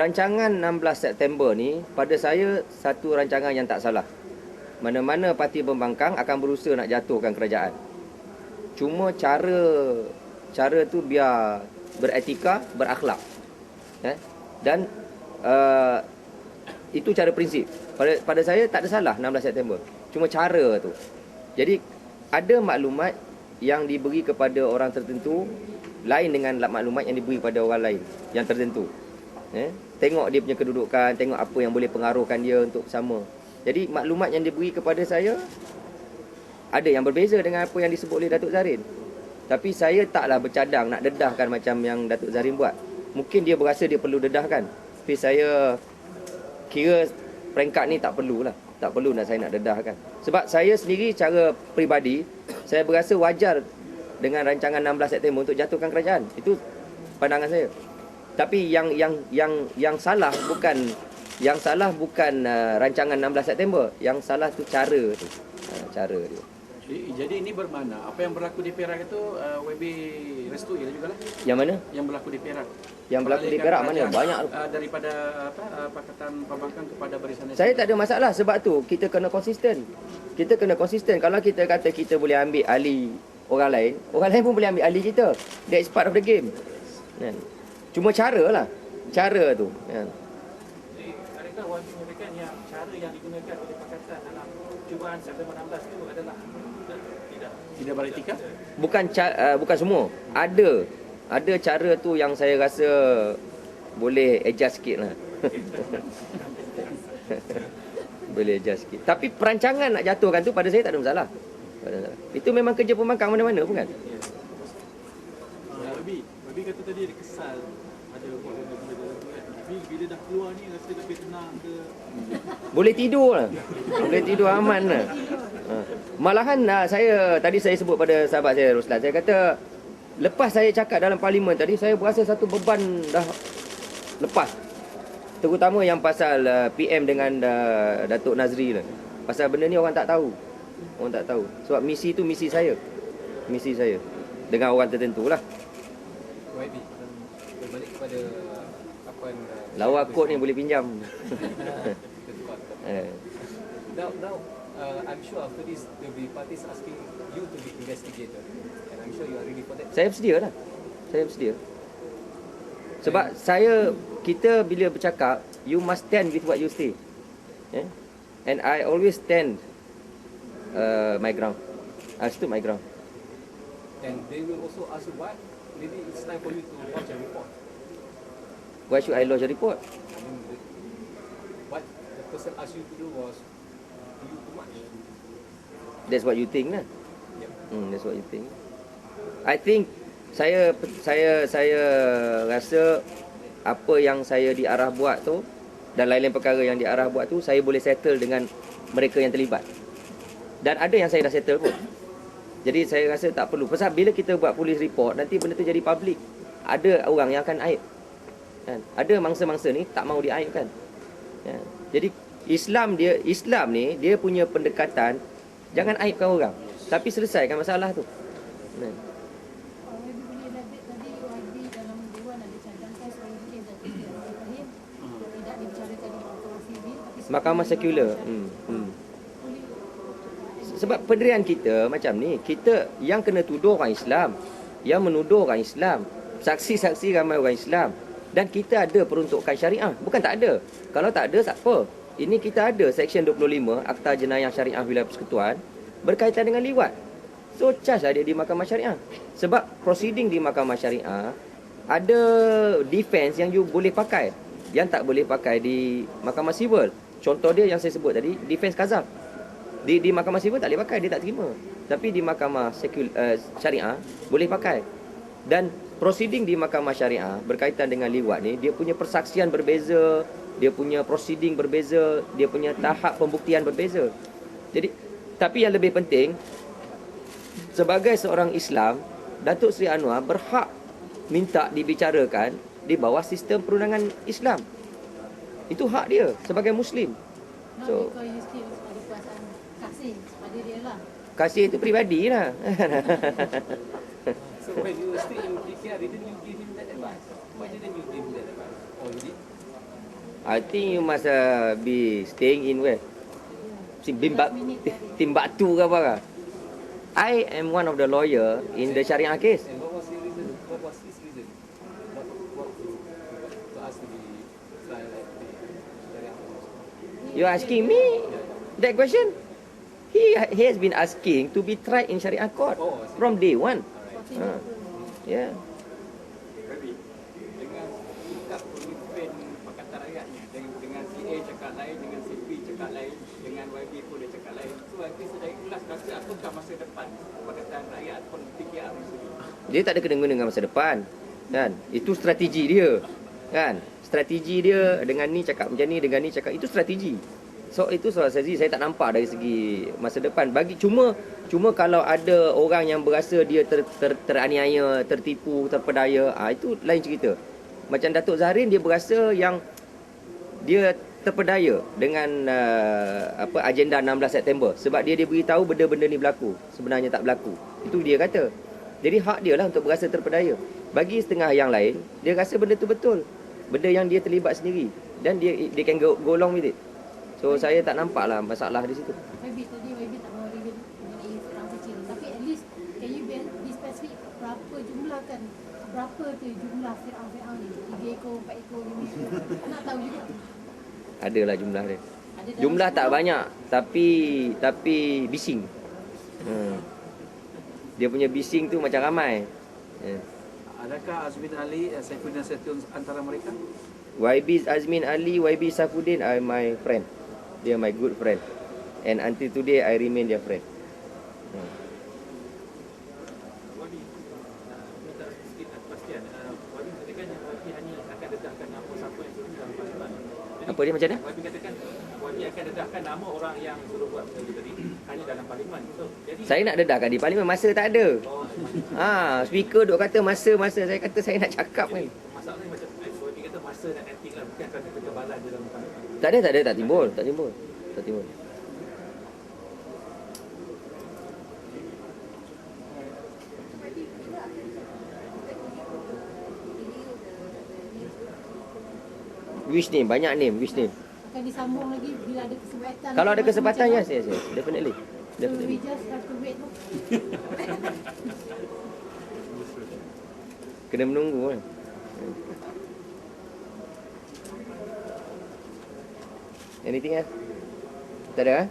rancangan 16 September ni pada saya satu rancangan yang tak salah. Mana-mana parti pembangkang akan berusaha nak jatuhkan kerajaan. Cuma cara tu biar beretika, berakhlak. Dan itu cara prinsip. Pada saya tak ada salah 16 September. Cuma cara tu. Jadi ada maklumat yang diberi kepada orang tertentu lain dengan maklumat yang diberi kepada orang lain yang tertentu. Tengok dia punya kedudukan, tengok apa yang boleh pengaruhkan dia untuk sama. Jadi maklumat yang diberi kepada saya ada yang berbeza dengan apa yang disebut oleh Datuk Zarin. Tapi saya taklah bercadang nak dedahkan macam yang Datuk Zarin buat. Mungkin dia berasa dia perlu dedahkan. Tapi saya kira peringkat ni tak perlulah. Tak perlu nak saya nak dedahkan. Sebab saya sendiri secara peribadi, saya berasa wajar dengan rancangan 16 September untuk jatuhkan kerajaan. Itu pandangan saya. Tapi yang salah bukan rancangan 16 September. Yang salah tu cara tu. Cara dia. Jadi ini bermakna apa yang berlaku di Perak itu WB restui juga lah. Yang mana? Yang berlaku di Perak. Yang berlaku di Perak mana? Banyak daripada Pakatan Pembangkang kepada Barisan Nasional. Saya tak ada masalah, sebab tu kita kena konsisten. Kita kena konsisten. Kalau kita kata kita boleh ambil alih orang lain pun boleh ambil alih kita. That is part of the game. Cuma cara tu. Jadi adakah Wan mengatakan yang cara yang digunakan oleh Pakatan dalam cubaan September 16 itu adalah tidak beretika? Bukan semua. Ada cara tu yang saya rasa boleh adjust sikit lah. Boleh adjust sikit. Tapi perancangan nak jatuhkan tu pada saya tak ada masalah. Itu memang kerja pembangkang mana-mana pun kan. Babi kata tadi ada kesal ada bila dah keluar ni rasa lebih tenang ke? Boleh tidur lah. Boleh tidur aman lah. Malahan tadi saya sebut pada sahabat saya Ruslan, saya kata lepas saya cakap dalam parlimen tadi, saya berasa satu beban dah lepas. Terutama yang pasal PM dengan Datuk Nazri lah. Pasal benda ni orang tak tahu. Sebab misi tu misi saya. Dengan orang tertentu lah. YB, berbalik kepada apa yang Lawa kod ni boleh pinjam. Now, I'm sure after this there will be parties asking you to be investigator, and I'm sure you are ready for that. Saya bersedia. Sebab kita bila bercakap, you must stand with what you say. And I always stand my ground. I stood my ground. And they will also ask you what. Maybe it's time for you to lodge a report. Why should I lodge a report? I mean, what the person asked you to do was too much. That's what you think lah. Yep. That's what you think. I think saya rasa apa yang saya diarah buat tu dan lain-lain perkara yang diarah buat tu saya boleh settle dengan mereka yang terlibat. Dan ada yang saya dah settle pun. Jadi saya rasa tak perlu. Pasal bila kita buat police report, nanti benda tu jadi public. Ada orang yang akan aib. Ada mangsa-mangsa ni tak mahu diaibkan. Jadi Islam ni dia punya pendekatan jangan aibkan orang, tapi selesaikan masalah tu. Mahkamah sekular. Sebab pendirian kita macam ni, kita yang kena tuduh orang Islam, yang menuduh orang Islam, saksi-saksi ramai orang Islam, dan kita ada peruntukan syariah. Bukan tak ada. Kalau tak ada, tak apa. Ini kita ada Seksyen 25 Akta Jenayah Syariah Wilayah Persekutuan berkaitan dengan liwat. So, charge lah dia di Mahkamah Syariah. Sebab proceeding di Mahkamah Syariah ada defense yang you boleh pakai, yang tak boleh pakai di Mahkamah Sivil. Contoh dia yang saya sebut tadi, defense kazaf. Di Mahkamah Sivil tak boleh pakai, dia tak terima. Tapi di Mahkamah Syariah boleh pakai. Dan proceeding di Mahkamah Syariah berkaitan dengan liwat ni, dia punya persaksian berbeza, dia punya proceeding berbeza, dia punya tahap pembuktian berbeza. Jadi, tapi yang lebih penting, sebagai seorang Islam, Datuk Seri Anwar berhak minta dibicarakan di bawah sistem perundangan Islam. Itu hak dia sebagai Muslim. So, kasih itu pribadi lah. So when you were still in PKR, didn't you give him that advice? Why didn't you give him that advice? Or you did? I think you must be staying in where? Timbuktu ke apa ke? I am one of the lawyer in the Syariah case. And what was his reason? What was his reason? What to ask to be trial at the Syariah court? You asking me that question? He has been asking to be tried in Syariah court Oh, I see. from day one. Alright. Yeah. Rabi, dengan sikap pemimpin Pakatan Rakyatnya, dengan si A cakap lain, dengan si B cakap lain, dengan YB pun dia cakap lain. So YB sedang ikhlas rasa apakah masa depan Pakatan Rakyat ataupun PKR ini sendiri? Dia tak ada kena-mengena dengan masa depan. Kan? Itu strategi dia. Kan? Strategi dia dengan ni cakap macam ni, dengan ni cakap itu strategi. So itu soal saya tak nampak dari segi masa depan. Cuma kalau ada orang yang berasa dia teraniaya, tertipu, terpedaya, itu lain cerita. Macam Datuk Zahrin, dia berasa yang dia terpedaya dengan agenda 16 September sebab dia beritahu benda-benda ni berlaku, sebenarnya tak berlaku. Itu dia kata. Jadi hak dia lah untuk berasa terpedaya. Bagi setengah yang lain, dia rasa benda tu betul. Benda yang dia terlibat sendiri dan dia can go along with it. So saya tak nampak lah masalah di situ. Maybe tadi maybe tak mau reveal mengenai orang kecil, tapi at least can you be specific berapa jumlah kan, berapa tu jumlah Fir'aun ni, 3 ekor, 4 ekor ni, nak tahu juga. Adalah jumlah dia. Ada dalam Jumlah tak 10? banyak tapi bising. Dia punya bising tu macam ramai. Adakah Azmin Ali, Saifuddin Nasution antara mereka? YB Azmin Ali, YB Saifuddin are my friend. They are my good friend. And until today I remain their friend. Wadi, minta sikit kepastian. Wadi katakan yang Wadi hanya akan dedahkan nama siapa yang suruh dalam parlimen. Jadi, Apa dia macam mana? Wadi katakan Wadi akan dedahkan nama orang yang suruh buat benda tu tadi hanya dalam parlimen. So, jadi Saya nak dedahkan di parlimen, masa tak ada. Speaker duk kata masa. Saya kata saya nak cakap kan. masalahnya macam Wadi kata masa dan etik lah, bukan kerana kekebalan dia dalam parlimen. Tak timbul. Which name? Banyak name. Which name? Akan disambung lagi bila ada kesempatan. Kalau ada kesempatan, Macam yes. Definitely. So we just have to wait. Kena menunggu kan. Anything else? Tak ada kan?